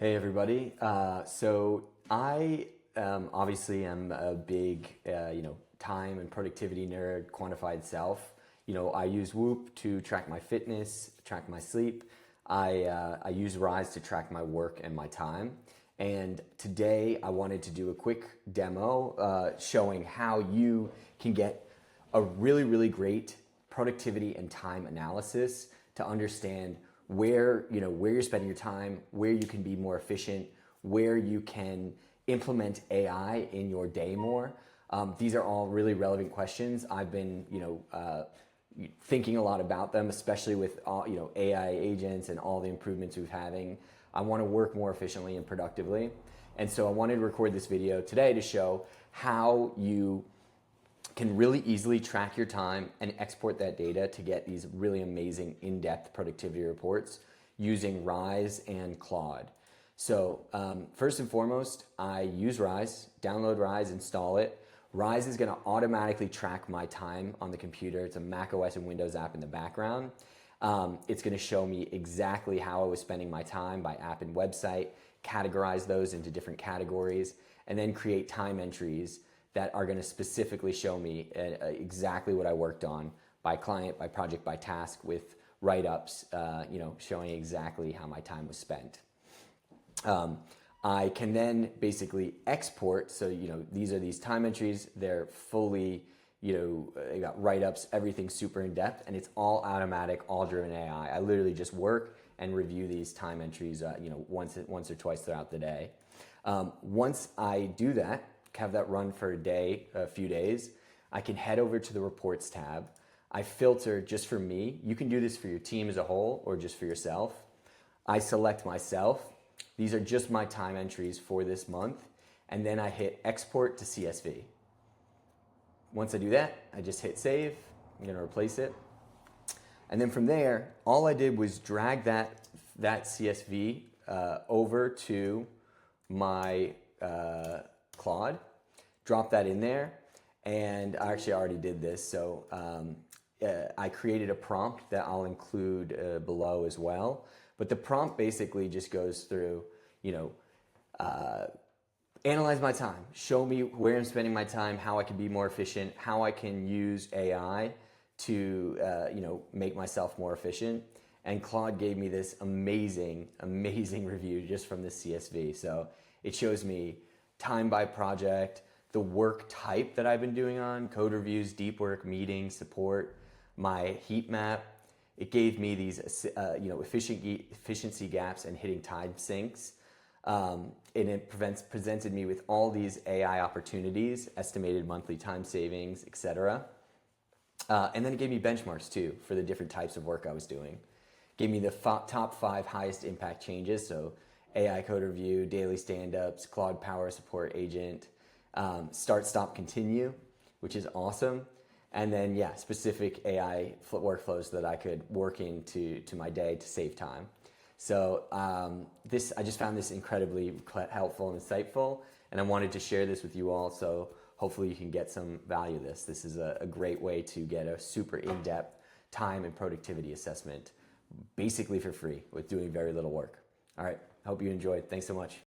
Hey everybody. So I obviously am a big time and productivity nerd, quantified self. I use Whoop to track my fitness, track my sleep. I use Rize to track my work and my time. And today I wanted to do a quick demo showing how you can get a really great productivity and time analysis to understand where you're spending your time, where you can be more efficient, where you can implement AI in your day more. These are all really relevant questions. I've been thinking a lot about them, especially with all, AI agents and all the improvements we're having. I want to work more efficiently and productively, and so I wanted to record this video today to show how you can really easily track your time and export that data to get these really amazing in-depth productivity reports using Rize and Claude. So first and foremost, I use Rize, download Rize, install it. Rize is going to automatically track my time on the computer. It's a Mac OS and Windows app in the background. It's going to show me exactly how I was spending my time by app and website, categorize those into different categories, and then create time entries that are going to specifically show me exactly what I worked on by client, by project, by task, with write-ups, showing exactly how my time was spent. I can then basically export. So these are these time entries. They're fully, they got write-ups, everything super in depth, and it's all automatic, all driven AI. I literally just work and review these time entries, once or twice throughout the day. Once I do that, have that run for a few days, I can head over to the reports tab. I filter just for me. You can do this for your team as a whole or just for yourself. I select myself. These are just my time entries for this month. And then I hit export to CSV. Once I do that, I just hit save. I'm going to replace it. And then from there, all I did was drag that CSV over to my Claude, drop that in there, and I actually already did this, so I created a prompt that I'll include below as well. But the prompt basically just goes through, analyze my time, show me where I'm spending my time, how I can be more efficient, how I can use AI to make myself more efficient. And Claude gave me this amazing review just from this CSV. So it shows me time by project, the work type that I've been doing on, code reviews, deep work, meetings, support, my heat map. It gave me these efficiency gaps and hitting time sinks. And it presented me with all these AI opportunities, estimated monthly time savings, etc. And then it gave me benchmarks too for the different types of work I was doing. Gave me the top 5 highest impact changes, so AI code review, daily stand-ups, Claude Power Support Agent, start, stop, continue, which is awesome. And then, specific AI workflows that I could work into my day to save time. So I just found this incredibly helpful and insightful, and I wanted to share this with you all, so hopefully you can get some value of this. This is a great way to get a super in-depth time and productivity assessment, basically for free, with doing very little work. All right, hope you enjoyed. Thanks so much.